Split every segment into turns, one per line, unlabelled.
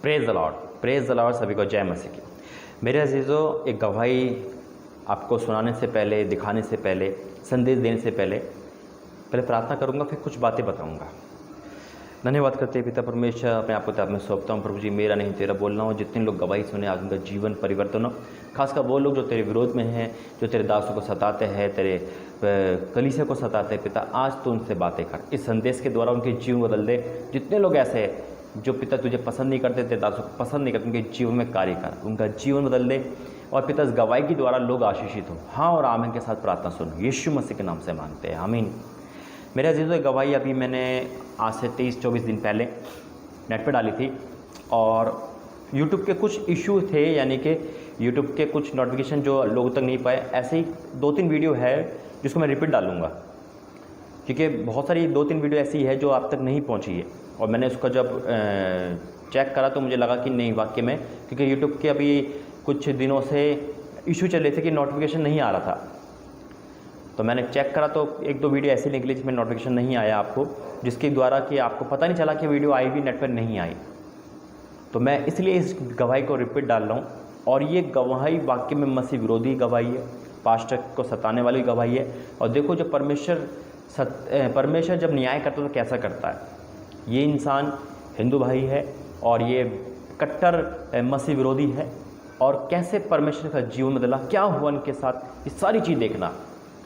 Praise the Lord, सभी को जय मसीह की। मेरे अजीज़ों, एक गवाही आपको सुनाने से पहले, दिखाने से पहले, संदेश देने से पहले प्रार्थना करूंगा, फिर कुछ बातें बताऊंगा। धन्यवाद करते हैं पिता परमेश्वर, अपने आप को में सौंपता हूँ। प्रभु जी, मेरा नहीं तेरा बोलना हो। जितने लोग गवाही सुने आज उनका जीवन परिवर्तन हो, खासकर वो लोग जो तेरे विरोध में हैं, जो तेरे दासों को सताते हैं, तेरे कलीसिया को सताते हैं। पिता, आज तो उनसे बातें कर, इस संदेश के द्वारा उनके जीवन बदल दे। जितने लोग ऐसे हैं जो पिता तुझे पसंद नहीं करते, तेरे दासों को पसंद नहीं करते, उनके जीवन में कार्य कर, उनका जीवन बदल दे। और पिता, इस गवाही के द्वारा लोग आशीषित हो। हाँ और आमीन के साथ प्रार्थना सुन, यीशु मसीह के नाम से मांगते हैं, आमीन। मेरे अजीज़ों, गवाही अभी मैंने आज से 23-24 दिन पहले नेट पे डाली थी, और यूट्यूब के कुछ इशू थे, यानी कि यूट्यूब के कुछ नोटिफिकेशन जो लोगों तक नहीं पाए। ऐसे ही 2-3 वीडियो है जिसको मैं रिपीट डालूंगा, क्योंकि बहुत सारी 2-3 वीडियो ऐसी है जो आप तक नहीं पहुंची है। और मैंने उसका जब चेक करा तो मुझे लगा कि नहीं, वाकई में, क्योंकि यूट्यूब के अभी कुछ दिनों से इशू चल रहे थे कि नोटिफिकेशन नहीं आ रहा था। तो मैंने चेक करा तो 1-2 वीडियो ऐसी निकली जिसमें नोटिफिकेशन नहीं आया आपको, जिसके द्वारा कि आपको पता नहीं चला कि वीडियो आई भी, नेट पर नहीं आई। तो मैं इसलिए इस गवाही को रिपीट डाल रहा हूँ। और ये गवाही वाकई में मसीह विरोधी गवाही है, पास्टर को सताने वाली गवाही है। और देखो, जो परमेश्वर जब न्याय करता है तो कैसा करता है। ये इंसान हिंदू भाई है और ये कट्टर मसीह विरोधी है, और कैसे परमेश्वर का जीवन बदला, क्या हुआ उनके साथ, ये सारी चीज़ देखना,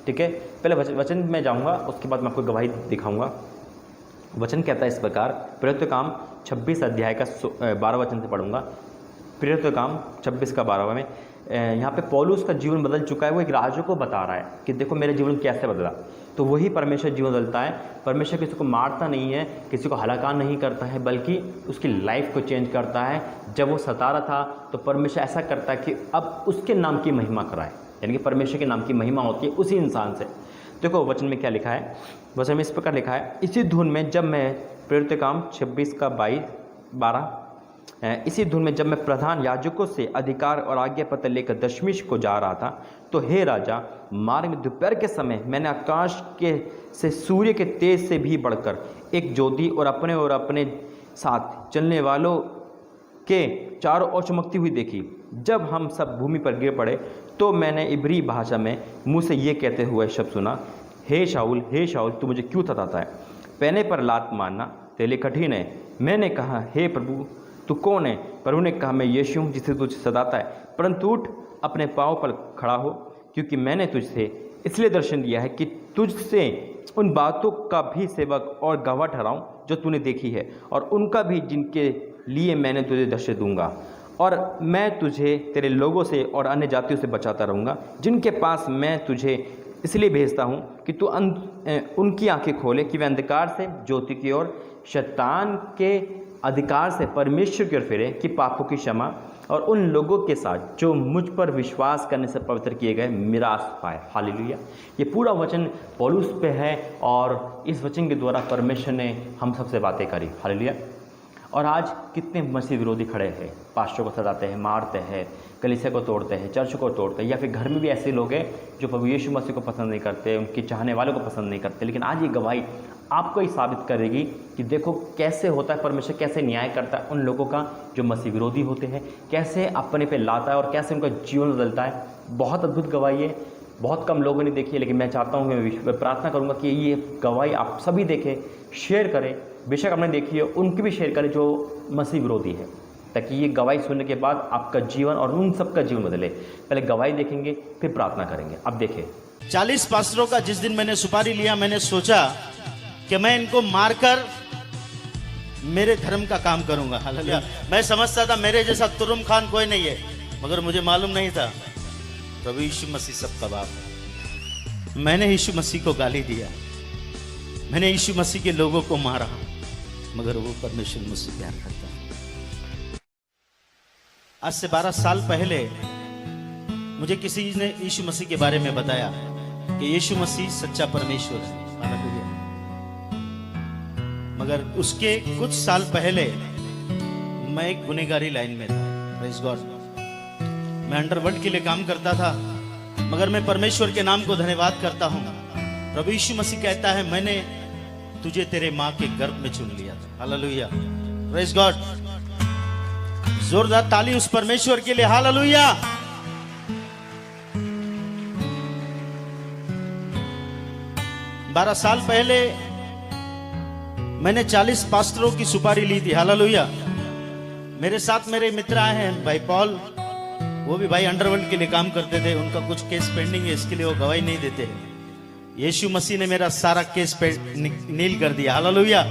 ठीक है। पहले वचन में जाऊंगा, उसके बाद मैं आपको गवाही दिखाऊंगा। वचन कहता है इस प्रकार, प्रेरित काम 26 अध्याय का 12 वचन से पढ़ूंगा। प्रेरित काम 26 का 12 में यहाँ पे पौलुस का जीवन बदल चुका है। वो एक राजू को बता रहा है कि देखो मेरा जीवन कैसे बदला। तो वही परमेश्वर जीवन बदलता है। परमेश्वर किसी को मारता नहीं है, किसी को हलाकान नहीं करता है, बल्कि उसकी लाइफ को चेंज करता है। जब वो सता रहा था तो परमेश्वर ऐसा करता है कि अब उसके नाम की महिमा कराए, यानी कि परमेश्वर के नाम की महिमा होती है उसी इंसान से। देखो वचन में क्या लिखा है, वचन में इस प्रकार लिखा है, इसी धुन में जब मैं, प्रेरित काम 26 का 12, इसी धुन में जब मैं प्रधान याजकों से अधिकार और आज्ञा पत्र लेकर दशमीश को जा रहा था, तो हे राजा, मार्ग में दोपहर के समय मैंने आकाश के से सूर्य के तेज से भी बढ़कर एक ज्योति और अपने साथ चलने वालों के चारों ओर चमकती हुई देखी। जब हम सब भूमि पर गिर पड़े तो मैंने इब्री भाषा में मुँह से ये कहते हुए शब्द सुना, हे शाऊल तू मुझे क्यों सताता है? पैने पर लात मारना तेरे लिए कठिन है। मैंने कहा, हे प्रभु तू कौन है? प्रभु ने कहा, मैं यीशु हूँ जिसे तुझे सताता है, परंतु उठ अपने पाँव पर खड़ा हो, क्योंकि मैंने तुझसे इसलिए दर्शन दिया है कि तुझसे उन बातों का भी सेवक और गवाह ठहराऊं जो तूने देखी है, और उनका भी जिनके लिए मैंने तुझे दर्शन दूंगा। और मैं तुझे तेरे लोगों से और अन्य जातियों से बचाता रहूँगा, जिनके पास मैं तुझे इसलिए भेजता हूँ कि तू उनकी आंखें खोले कि वे अंधकार से ज्योति की ओर, शैतान के अधिकार से परमेश्वर की ओर फिरे, कि पापों की क्षमा और उन लोगों के साथ जो मुझ पर विश्वास करने से पवित्र किए गए मिरास पाए। हालेलुया। ये पूरा वचन पौलुस पे है, और इस वचन के द्वारा परमेश्वर ने हम सबसे बातें करी। हालेलुया। और आज कितने मसीह विरोधी खड़े हैं, पास्टर को सताते हैं, मारते हैं, कलीसिया को तोड़ते हैं, चर्च को तोड़ते हैं, या फिर घर में भी ऐसे लोग हैं जो प्रभु यीशु मसीह को पसंद नहीं करते, उनके चाहने वालों को पसंद नहीं करते। लेकिन आज ये गवाही आपको ही साबित करेगी कि देखो कैसे होता है, परमेश्वर कैसे न्याय करता है उन लोगों का जो मसीह विरोधी होते हैं, कैसे अपने पे लाता है और कैसे उनका जीवन बदलता है। बहुत अद्भुत गवाही है, बहुत कम लोगों ने देखी है, लेकिन मैं चाहता हूँ, मैं प्रार्थना करूँगा कि ये गवाही आप सभी देखें, शेयर करें। बेशक आपने देखी है, उनकी भी शेयर करें जो मसीह विरोधी है, ताकि ये गवाही सुनने के बाद आपका जीवन और उन सब का जीवन बदले। पहले गवाही देखेंगे, फिर प्रार्थना करेंगे। अब देखें,
40 पास्टरों का जिस दिन मैंने सुपारी लिया, मैंने सोचा कि मैं इनको मारकर मेरे धर्म का काम करूंगा। हालेलुया। मैं समझता था मेरे जैसा तुरुम खान कोई नहीं है, मगर मुझे मालूम नहीं था प्रभु यीशु मसीह सबका बाप है। मैंने यीशु मसीह को गाली दिया, मैंने यीशु मसीह के लोगों को मारा, मगर वो परमेश्वर मुझसे प्यार करता है। आज से 12 साल पहले मुझे किसी ने यीशु मसीह के बारे में बताया कि यीशु मसीह सच्चा परमेश्वर है। हालेलुया। मगर उसके कुछ साल पहले मैं एक गुनहगारी लाइन में था। Praise God. मैं अंडरवर्ल्ड के लिए काम करता था, मगर मैं परमेश्वर के नाम को धन्यवाद करता हूँ। प्रभु यीशु मसीह कहता है, मैंने तुझे तेरे माँ के गर्भ में चुन लिया था। हालेलुया। Praise God. जोरदार ताली उस परमेश्वर के लिए। हालेलुया। बारह साल पहले मैंने 40 पास्टरों की सुपारी ली थी। हालेलुया। मेरे साथ मेरे मित्र आए हैं, भाई पॉल, वो भी भाई अंडरवर्ल्ड के लिए काम करते थे। उनका कुछ केस पेंडिंग है, इसके लिए वो गवाही नहीं देते हैं। यीशु मसीह ने मेरा सारा केस नील कर दिया। हालेलुया।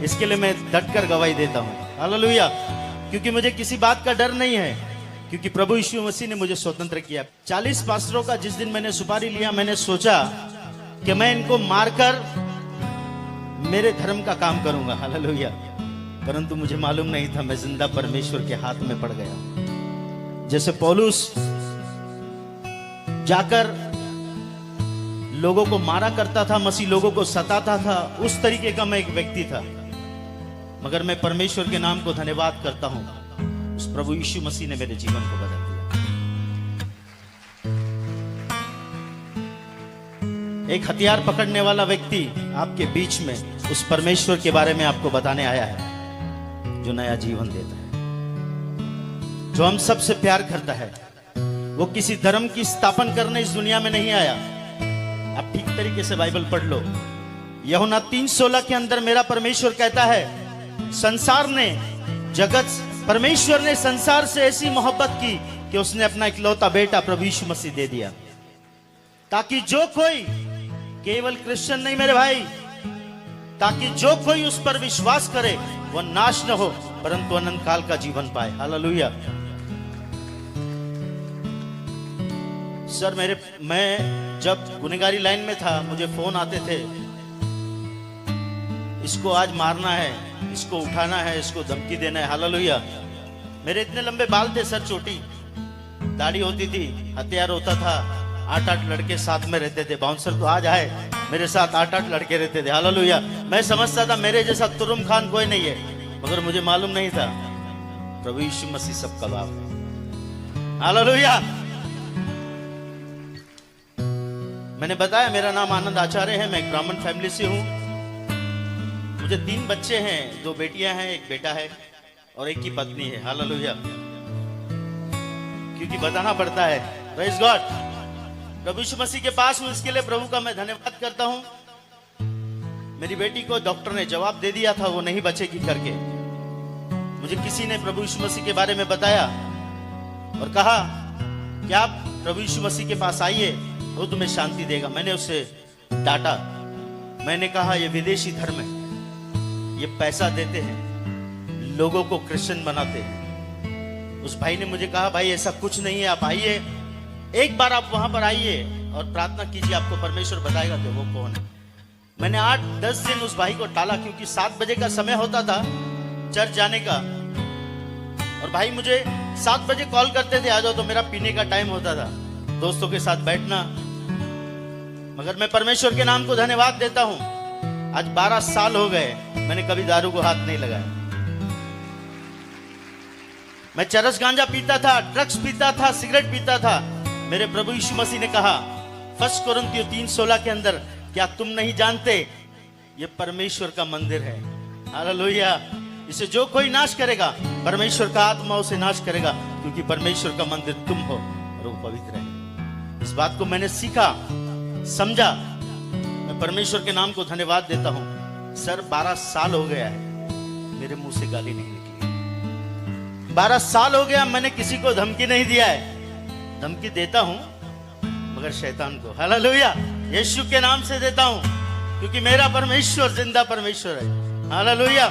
इसके लिए मैं डटकर गवाही देता हूँ। हालेलुया। क्योंकि मुझे किसी बात का डर नहीं है, क्योंकि प्रभु यीशु मसीह ने मुझे स्वतंत्र किया। 40 पास्टरों का जिस दिन मैंने सुपारी लिया, मैंने सोचा कि मैं इनको मारकर मेरे धर्म का काम करूंगा। हालेलुया। परंतु मुझे मालूम नहीं था मैं जिंदा परमेश्वर के हाथ में पड़ गया। जैसे पौलुस जाकर लोगों को मारा करता था, मसीह लोगों को सताता था, उस तरीके का मैं एक व्यक्ति था। मगर मैं परमेश्वर के नाम को धन्यवाद करता हूं, उस प्रभु यीशु मसीह ने मेरे जीवन को बदल दिया। एक हथियार पकड़ने वाला व्यक्ति आपके बीच में उस परमेश्वर के बारे में आपको बताने आया है, जो नया जीवन देता है, जो हम सबसे प्यार करता है। वो किसी धर्म की स्थापना करने इस दुनिया में नहीं आया। आप ठीक तरीके से बाइबल पढ़ लो। यूहन्ना 3:16 के अंदर मेरा परमेश्वर कहता है, परमेश्वर ने संसार से ऐसी मोहब्बत की कि उसने अपना इकलौता बेटा प्रभु यीशु मसीह दे दिया, ताकि जो कोई, केवल क्रिश्चियन नहीं मेरे भाई, ताकि जो कोई उस पर विश्वास करे वह नाश न हो परंतु अनंत काल का जीवन पाए। हालेलुया। सर मैं जब गुनहगारी लाइन में था, मुझे फोन आते थे, इसको आज मारना है, इसको उठाना है, इसको धमकी देना है। हालेलुया। मेरे इतने लंबे बाल थे, सर छोटी, दाढ़ी होती थी, हथियार होता था। 8-8 लड़के साथ में रहते थे। बाउंसर तो आज आए, मेरे साथ 8-8 लड़के रहते थे। हालेलुया। मैं समझता था मेरे जैसा तुरुम खान कोई नहीं है, मगर मुझे मालूम नहीं था प्रभु यीशु मसीह सबका बाप है। हालेलुया। मैंने बताया मेरा नाम आनंद आचार्य है, मैं एक ब्राह्मण फैमिली से हूं। मुझे 3 बच्चे हैं, 2 बेटियां हैं, 1 बेटा है और 1 की पत्नी है। हालेलुया। क्योंकि बताना पड़ता है। Praise God. प्रभु यीशु मसीह के पास हूं, इसके लिए प्रभु का मैं धन्यवाद करता हूं। मेरी बेटी को डॉक्टर ने जवाब दे दिया था वो नहीं बचेगी करके। मुझे किसी ने प्रभु यीशु मसीह के बारे में बताया और कहा कि आप प्रभु यीशु मसीह के पास आइए, वो तुम्हें शांति देगा। मैंने उसे डांटा। मैंने कहा ये विदेशी धर्म है, ये पैसा देते हैं, लोगों को क्रिश्चियन बनाते हैं। उस भाई ने मुझे कहा भाई ऐसा कुछ नहीं है, आप आइए, एक बार आप वहां पर आइए और प्रार्थना कीजिए, आपको परमेश्वर बताएगा कि वो कौन है। मैंने 8-10 दिन उस भाई को टाला, क्योंकि 7 बजे का समय होता था चर्च जाने का, और भाई मुझे 7 बजे कॉल करते थे आ जाओ, तो मेरा पीने का टाइम होता था, दोस्तों के साथ बैठना। मगर मैं परमेश्वर के नाम को धन्यवाद देता हूं, आज 12 साल हो गए, मैंने कभी दारू को हाथ नहीं लगाया। मैं चरस गांजा पीता था, ड्रग्स पीता था, सिगरेट पीता था। मेरे प्रभु यीशु मसीह ने कहा 1 कोरिन्थियों 3:16 के अंदर, क्या तुम नहीं जानते ये परमेश्वर का मंदिर है। हालेलुया। इसे जो कोई नाश करेगा, परमेश्वर का आत्मा उसे नाश करेगा, क्योंकि परमेश्वर का मंदिर तुम हो और वो पवित्र है। इस बात को मैंने सीखा, समझा। मैं परमेश्वर के नाम को धन्यवाद देता हूं। सर 12 साल हो गया है, मेरे मुंह से गाली नहीं निकली। 12 साल हो गया, मैंने किसी को धमकी नहीं दिया है। धमकी देता हूं मगर शैतान को। हालेलुया। यीशु के नाम से देता हूं, क्योंकि मेरा परमेश्वर जिंदा परमेश्वर है। हालेलुया।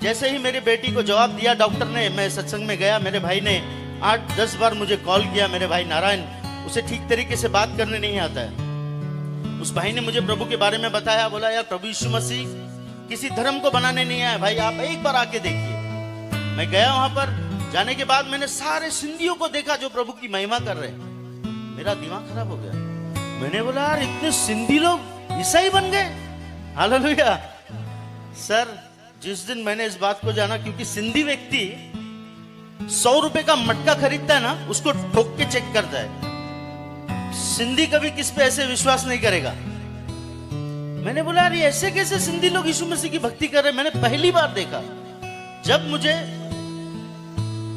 जैसे ही मेरी बेटी को जवाब दिया डॉक्टर ने, मैं सत्संग में गया, मेरे भाई ने 8-10 बार मुझे कॉल किया। मेरे भाई नारायण, उसे ठीक तरीके से बात करने नहीं आता है। उस भाई ने मुझे प्रभु के बारे में बताया, बोला यार प्रभु यीशु मसीह किसी धर्म को बनाने नहीं आया भाई, आप एक बार आके देखिए। मैं गया वहां पर, जाने के बाद मैंने सारे सिंधियों को देखा जो प्रभु की महिमा कर रहे हैं। मेरा दिमाग खराब हो गया। मैंने बोला यार इतने सिंधी लोग ईसाई बन गए। हालेलुया। सर जिस दिन मैंने इस बात को जाना, क्योंकि सिंधी व्यक्ति 100 रुपए का मटका खरीदता है ना, उसको ठोक के चेक करता है। सिंधी कभी किस पे ऐसे विश्वास नहीं करेगा। मैंने बोला यार ये ऐसे कैसे सिंधी लोग यीशु मसीह की भक्ति कर रहे हैं। मैंने पहली बार देखा। जब मुझे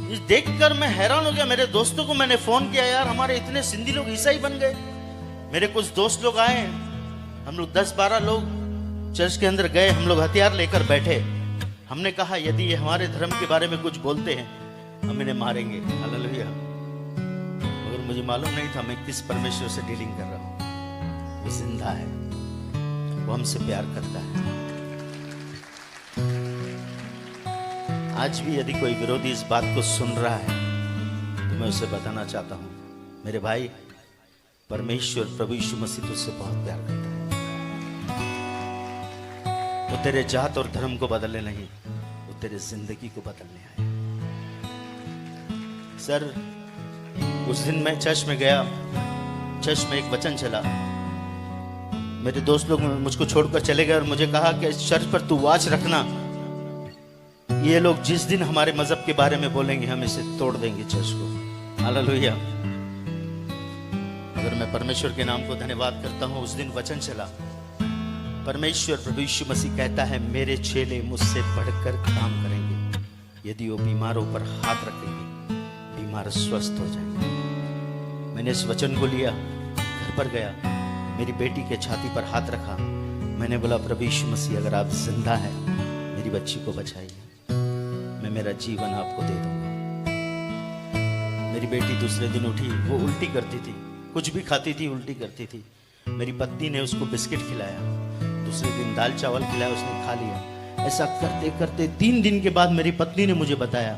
इस देखकर मैं हैरान हो गया। मेरे दोस्तों को मैंने फोन किया, यार हमारे इतने सिंधी लोग ईसाई बन गए। मेरे कुछ दोस्त लोग आए, हम लोग 10-12 लोग चर्च के अंदर गए। हम लोग हथियार लेकर बैठे। हमने कहा यदि ये हमारे धर्म के बारे में कुछ बोलते हैं हम इन्हें मारेंगे। हालेलुया। मगर मुझे मालूम नहीं था मैं किस परमेश्वर से डीलिंग कर रहा हूं। वो जिंदा है, वो हमसे प्यार करता है। आज भी यदि कोई विरोधी इस बात को सुन रहा है तो मैं उसे बताना चाहता हूं, मेरे भाई, परमेश्वर प्रभु यीशु मसीह तुझसे बहुत प्यार करता है। वो तेरे जात और धर्म को बदलने नहीं, वो तेरे जिंदगी को बदलने आए। सर, उस दिन मैं चर्च में गया, चर्च में एक वचन चला। मेरे दोस्त लोग मुझको छोड़कर चले गए और मुझे कहा कि चर्च पर तू वॉच रखना, ये लोग जिस दिन हमारे मजहब के बारे में बोलेंगे हम इसे तोड़ देंगे चर्च को। हालेलुया। अगर मैं परमेश्वर के नाम को धन्यवाद करता हूं, उस दिन वचन चला, परमेश्वर प्रभु यीशु मसीह कहता है मेरे चेले मुझसे बढ़कर काम करेंगे यदि वो बीमारों पर हाथ रखेंगे, बीमार स्वस्थ हो जाएंगे। मैंने इस वचन को लिया, घर पर गया, मेरी बेटी के छाती पर हाथ रखा। मैंने बोला प्रभु यीशु मसीह अगर आप जिंदा हैं मेरी बच्ची को बचाइए, मैं मेरा जीवन आपको दे दूंगा। मेरी बेटी दूसरे दिन उठी, वो उल्टी करती थी, कुछ भी खाती थी उल्टी करती थी। मेरी पत्नी ने उसको बिस्किट खिलाया, दूसरे दिन दाल चावल खिलाया, उसने खा लिया। ऐसा करते करते 3 दिन के बाद मेरी पत्नी ने मुझे बताया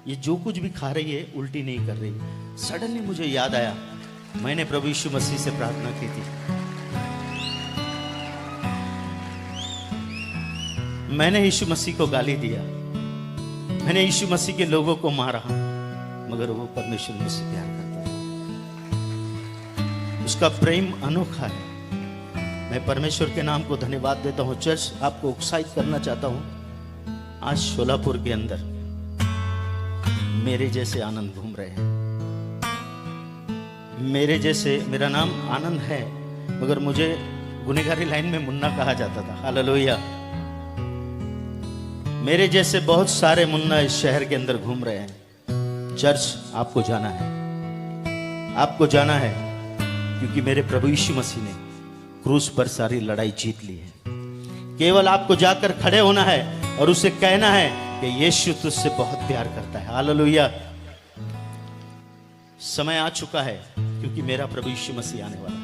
ये जो कुछ भी खा रही है उल्टी नहीं कर रही। सडनली मुझे याद आया मैंने प्रभु यीशु मसीह से प्रार्थना की थी, मैंने यीशु मसीह को गाली दिया, मैंने यीशु मसीह के लोगों को मारा, मगर वो परमेश्वर मुझसे प्यार करता है। उसका प्रेम अनोखा है। मैं परमेश्वर के नाम को धन्यवाद देता हूं। चर्च, आपको उत्साहित करना चाहता हूं, आज शोलापुर के अंदर मेरे जैसे आनंद घूम रहे हैं। मेरे जैसे, मेरा नाम आनंद है मगर मुझे गुनहगारी लाइन में मुन्ना कहा जाता था। हालेलुया। मेरे जैसे बहुत सारे मुन्ना इस शहर के अंदर घूम रहे हैं। चर्च, आपको जाना है, आपको जाना है, क्योंकि मेरे प्रभु यीशु मसीह ने क्रूस पर सारी लड़ाई जीत ली है। केवल आपको जाकर खड़े होना है और उसे कहना है कि यीशु तुझसे बहुत प्यार करता है। हालेलुया। समय आ चुका है क्योंकि मेरा प्रभु यीशु मसीह आने वाला है।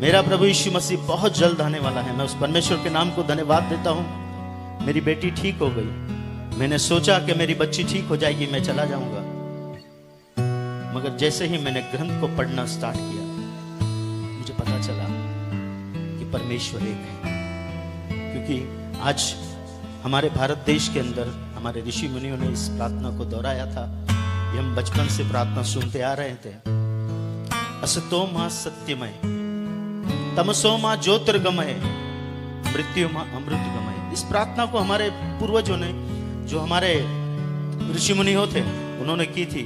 मेरा प्रभु यीशु मसीह बहुत जल्द आने वाला है। मैं उस परमेश्वर के नाम को धन्यवाद देता हूं। मेरी बेटी ठीक हो गई। मैंने सोचा कि मेरी बच्ची ठीक हो जाएगी, मैं चला जाऊंगा, मगर जैसे ही मैंने ग्रंथ को पढ़ना स्टार्ट किया मुझे पता चला कि परमेश्वर एक है। क्योंकि आज हमारे भारत देश के अंदर हमारे ऋषि मुनियों ने इस प्रार्थना को दोहराया था। ये हम बचपन से प्रार्थना सुनते आ रहे थे। असतो मां सत्यमय, तमसो मां ज्योतिर्गमय, मृत्यु मां अमृतगमय। इस प्रार्थना को हमारे पूर्वजों ने, जो हमारे ऋषि मुनि थे, उन्होंने की थी।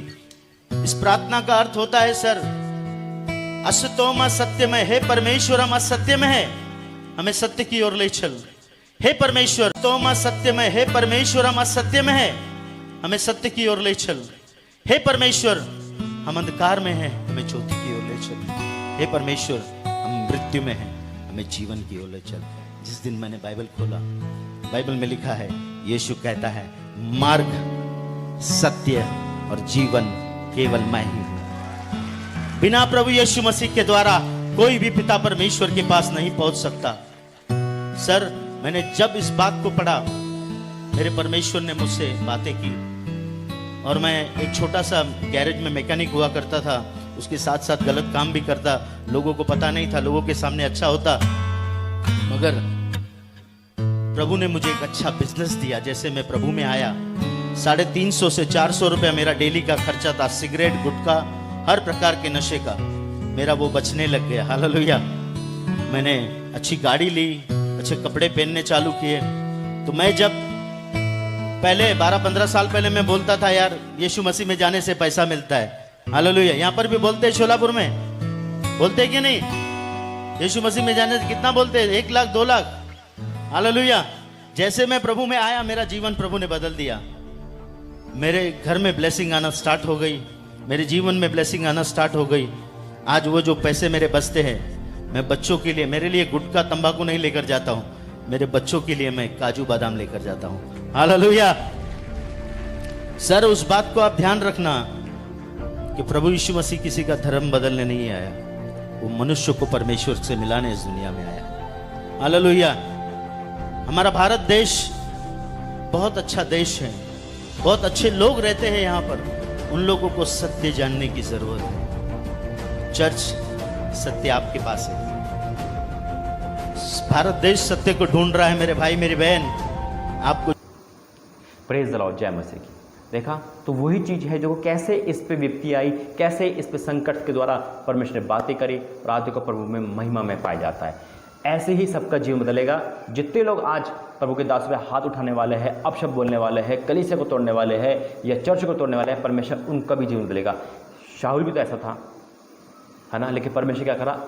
इस प्रार्थना का अर्थ होता है सर, असतो मां सत्यमय, हे परमेश्वर हम असत्य में है, हमें सत्य की ओर ले चल। हे परमेश्वर, तो मां सत्यमय, हे परमेश्वर हम असत्य में है, हमें सत्य की ओर ले चल। हे परमेश्वर, हम अंधकार में हैं, हमें ज्योति की ओर ले चल। हे परमेश्वर, हम मृत्यु में हैं, हमें जीवन की ओर ले चल। जिस दिन मैंने बाइबल खोला, बाइबल में लिखा है, यीशु कहता है मार्ग, सत्य और जीवन केवल मैं ही हूं। बिना प्रभु यीशु मसीह के द्वारा कोई भी पिता परमेश्वर के पास नहीं पहुंच सकता। सर, मैंने जब इस बात को पढ़ा, मेरे परमेश्वर ने मुझसे बातें की। और मैं एक छोटा सा गैरेज में मैकेनिक हुआ करता था, उसके साथ साथ गलत काम भी करता। लोगों को पता नहीं था, लोगों के सामने अच्छा होता, मगर प्रभु ने मुझे एक अच्छा बिजनेस दिया। जैसे मैं प्रभु में आया, 350 से 400 रुपया मेरा डेली का खर्चा था। सिगरेट, गुटखा, हर प्रकार के नशे का मेरा वो बचने लग गया। हालेलुया। मैंने अच्छी गाड़ी ली, अच्छे कपड़े पहनने चालू किए। तो मैं जब पहले 12-15 साल पहले मैं बोलता था, यार यीशु मसीह में जाने से पैसा मिलता है। हालेलुया। यहाँ पर भी बोलते हैं, शोलापुर में बोलते हैं कि नहीं? यीशु मसीह में जाने से कितना बोलते हैं? 1 लाख, 2 लाख। हालेलुया। जैसे मैं प्रभु में आया, मेरा जीवन प्रभु ने बदल दिया। मेरे घर में ब्लेसिंग आना स्टार्ट हो गई, मेरे जीवन में ब्लेसिंग आना स्टार्ट हो गई। आज वो जो पैसे मेरे बचते हैं, मैं बच्चों के लिए, मेरे लिए गुटखा तंबाकू नहीं लेकर जाता हूँ, मेरे बच्चों के लिए मैं काजू बादाम लेकर जाता हूँ। हालेलुया। सर, उस बात को आप ध्यान रखना कि प्रभु यीशु मसीह किसी का धर्म बदलने नहीं आया, वो मनुष्य को परमेश्वर से मिलाने इस दुनिया में आया। हालेलुया। हमारा भारत देश बहुत अच्छा देश है, बहुत अच्छे लोग रहते हैं यहाँ पर। उन लोगों को सत्य जानने की जरूरत है। चर्च, सत्य आपके पास है। भारत देश सत्य को ढूंढ रहा है मेरे भाई मेरी बहन। आपको
प्रेज द लॉर्ड, जय मसीह की। देखा, तो वही चीज़ है जो कैसे इस पे विपत्ति आई, कैसे इस पे संकट के द्वारा परमेश्वर ने बातें करी और आदि को प्रभु में महिमा में पाया जाता है। ऐसे ही सबका जीवन बदलेगा। जितने लोग आज प्रभु के दास पे हाथ उठाने वाले हैं, अपशब्द बोलने वाले हैं, कलीसिया को तोड़ने वाले हैं या चर्च को तोड़ने वाले हैं, परमेश्वर उनका भी जीवन बदलेगा। शाऊल भी तो ऐसा था, है ना, लेकिन परमेश्वर क्या करा,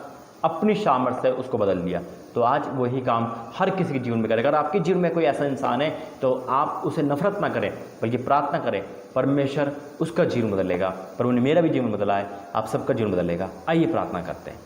अपनी सामर्थ्य से उसको बदल दिया। तो आज वही काम हर किसी के जीवन में करेगा। अगर आपके जीवन में कोई ऐसा इंसान है तो आप उसे नफरत ना करें, बल्कि प्रार्थना करें, परमेश्वर उसका जीवन बदलेगा। प्रभु ने मेरा भी जीवन बदला है, आप सबका जीवन बदलेगा। आइए प्रार्थना करते हैं।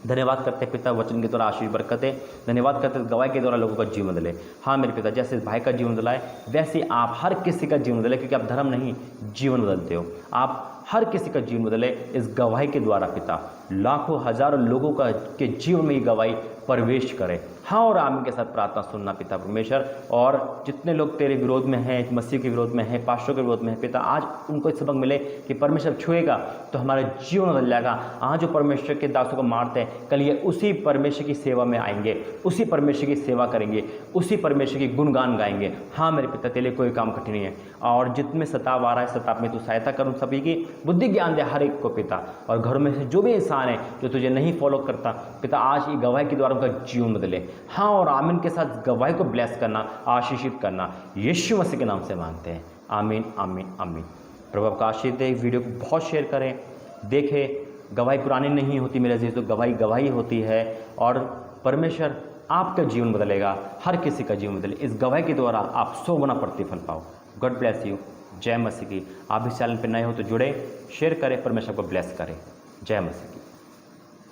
धन्यवाद करते हैं पिता, वचन के द्वारा आशीष बरकतें। धन्यवाद करते हैं गवाही के द्वारा लोगों का जीवन बदले। हाँ मेरे पिता, जैसे इस भाई का जीवन बदला है वैसे आप हर किसी का जीवन बदले, क्योंकि आप धर्म नहीं जीवन बदलते हो। आप हर किसी का जीवन बदले इस गवाही के द्वारा पिता। लाखों हजारों लोगों का के जीवन में ये गवाही प्रवेश करे। हाँ और आमीन के साथ प्रार्थना सुनना पिता परमेश्वर। और जितने लोग तेरे विरोध में हैं, मसीह के विरोध में हैं, पास्टरों के विरोध में हैं पिता, आज उनको इस सबक मिले कि परमेश्वर छुएगा तो हमारा जीवन बदल जाएगा। आज जो परमेश्वर के दासों को मारते हैं, कल ये उसी परमेश्वर की सेवा में आएंगे, उसी परमेश्वर की सेवा करेंगे, उसी परमेश्वर की गुणगान गाएंगे। हाँ मेरे पिता, तेरे लिए कोई काम कठिन नहीं है। और जितने सताव आ रहा है, सताव में तू सहायता करूँ सभी की, बुद्धि ज्ञान दे हर एक को पिता। और घरों में से जो भी इंसान है जो तुझे नहीं फॉलो करता पिता, आज ये गवाही के द्वारा उनका जीवन बदले। हाँ और आमीन के साथ गवाही को ब्लेस करना, आशीषित करना, यीशु मसीह के नाम से मांगते हैं। आमीन आमीन आमीन। प्रभु आपका आशीष दे। वीडियो को बहुत शेयर करें, देखें। गवाही पुरानी नहीं होती मेरे अजीज, तो गवाही गवाही होती है। और परमेश्वर आपका जीवन बदलेगा, हर किसी का जीवन बदले। इस गवाही के द्वारा आप 100 गुना प्रतिफल पाओ। God bless you. जय मसीह की। आप इस चैनल पर नए हो तो जुड़े, शेयर करें, परमेश्वर को ब्लेस करें। जय मसीह की।